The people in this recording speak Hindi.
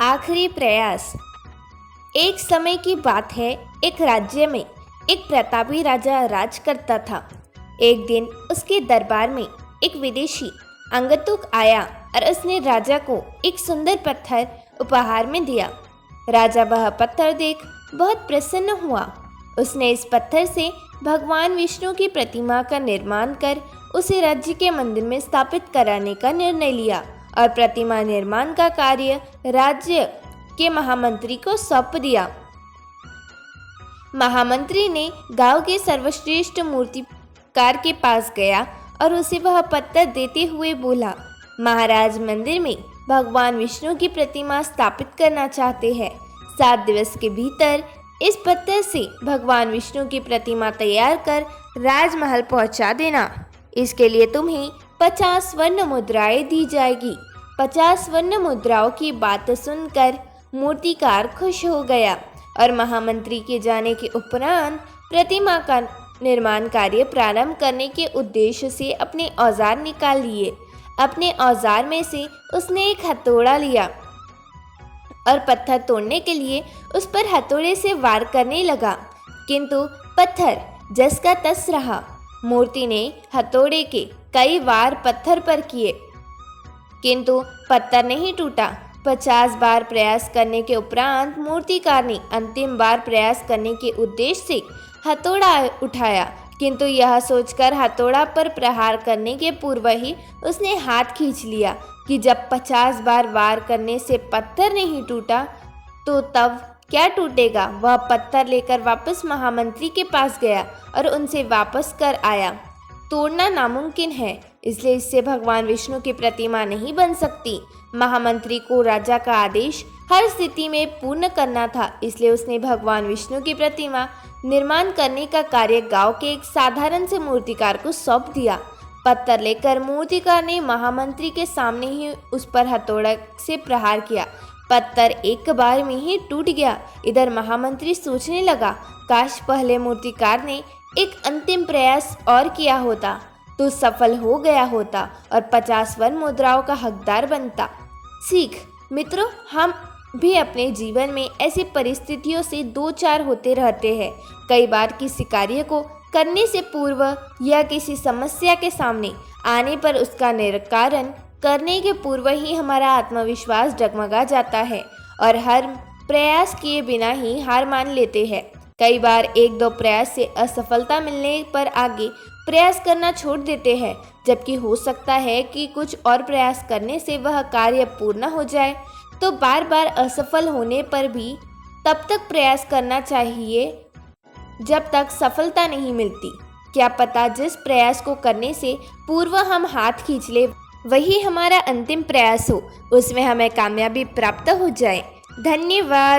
आखिरी प्रयास। एक समय की बात है, एक राज्य में एक प्रतापी राजा राज करता था। एक दिन उसके दरबार में एक विदेशी अंगतुक आया और उसने राजा को एक सुंदर पत्थर उपहार में दिया। राजा वह पत्थर देख बहुत प्रसन्न हुआ। उसने इस पत्थर से भगवान विष्णु की प्रतिमा का निर्माण कर उसे राज्य के मंदिर में स्थापित कराने का निर्णय लिया और प्रतिमा निर्माण का कार्य राज्य के महामंत्री को सौंप दिया। महामंत्री ने गांव के सर्वश्रेष्ठ मूर्तिकार के पास गया और उसे वह पत्थर देते हुए बोला, महाराज मंदिर में भगवान विष्णु की प्रतिमा स्थापित करना चाहते हैं। 7 दिवस के भीतर इस पत्थर से भगवान विष्णु की प्रतिमा तैयार कर राजमहल पहुंचा देना। इसके लिए तुम्हें 50 स्वर्ण मुद्राएं दी जाएगी। 50 स्वर्ण मुद्राओं की बात सुनकर मूर्तिकार खुश हो गया और महामंत्री के जाने के उपरांत प्रतिमा का निर्माण कार्य प्रारंभ करने के उद्देश्य से अपने औजार निकाल लिए। अपने औजार में से उसने एक हथौड़ा लिया और पत्थर तोड़ने के लिए उस पर हथौड़े से वार करने लगा, किंतु पत्थर जस का तस रहा। मूर्ति ने हथौड़े के कई वार पत्थर पर किए, किंतु पत्थर नहीं टूटा। 50 बार प्रयास करने के उपरांत मूर्तिकार ने अंतिम बार प्रयास करने के उद्देश्य से हथौड़ा उठाया, किंतु यह सोचकर हथौड़ा पर प्रहार करने के पूर्व ही उसने हाथ खींच लिया कि जब 50 बार वार करने से पत्थर नहीं टूटा तो तब क्या टूटेगा। वह पत्थर लेकर वापस महामंत्री के पास गया और उनसे वापस कर आया। तोड़ना नामुमकिन है, इसलिए इससे भगवान विष्णु की प्रतिमा नहीं बन सकती। महामंत्री को राजा का आदेश हर स्थिति में पूर्ण करना था, इसलिए उसने भगवान विष्णु की प्रतिमा निर्माण करने का कार्य गांव के एक साधारण से मूर्तिकार को सौंप दिया। पत्थर लेकर मूर्तिकार ने महामंत्री के सामने ही उस पर हथौड़ा से प्रहार किया। पत्थर एक बार में ही टूट गया। इधर महामंत्री सोचने लगा, काश पहले मूर्तिकार ने एक अंतिम प्रयास और किया होता तो सफल हो गया होता और 50 स्वर्ण मुद्राओं का हकदार बनता। सीख मित्रों, हम भी अपने जीवन में ऐसी परिस्थितियों से दो चार होते रहते हैं। कई बार किसी कार्य को करने से पूर्व या किसी समस्या के सामने आने पर उसका निराकरण करने के पूर्व ही हमारा आत्मविश्वास डगमगा जाता है और हर प्रयास किए बिना ही हार मान लेते हैं। कई बार 1-2 प्रयास से असफलता मिलने पर आगे प्रयास करना छोड़ देते हैं, जबकि हो सकता है कि कुछ और प्रयास करने से वह कार्य पूर्ण हो जाए। तो बार बार असफल होने पर भी तब तक प्रयास करना चाहिए जब तक सफलता नहीं मिलती। क्या पता जिस प्रयास को करने से पूर्व हम हाथ खींच ले वही हमारा अंतिम प्रयास हो, उसमें हमें कामयाबी प्राप्त हो जाए। धन्यवाद।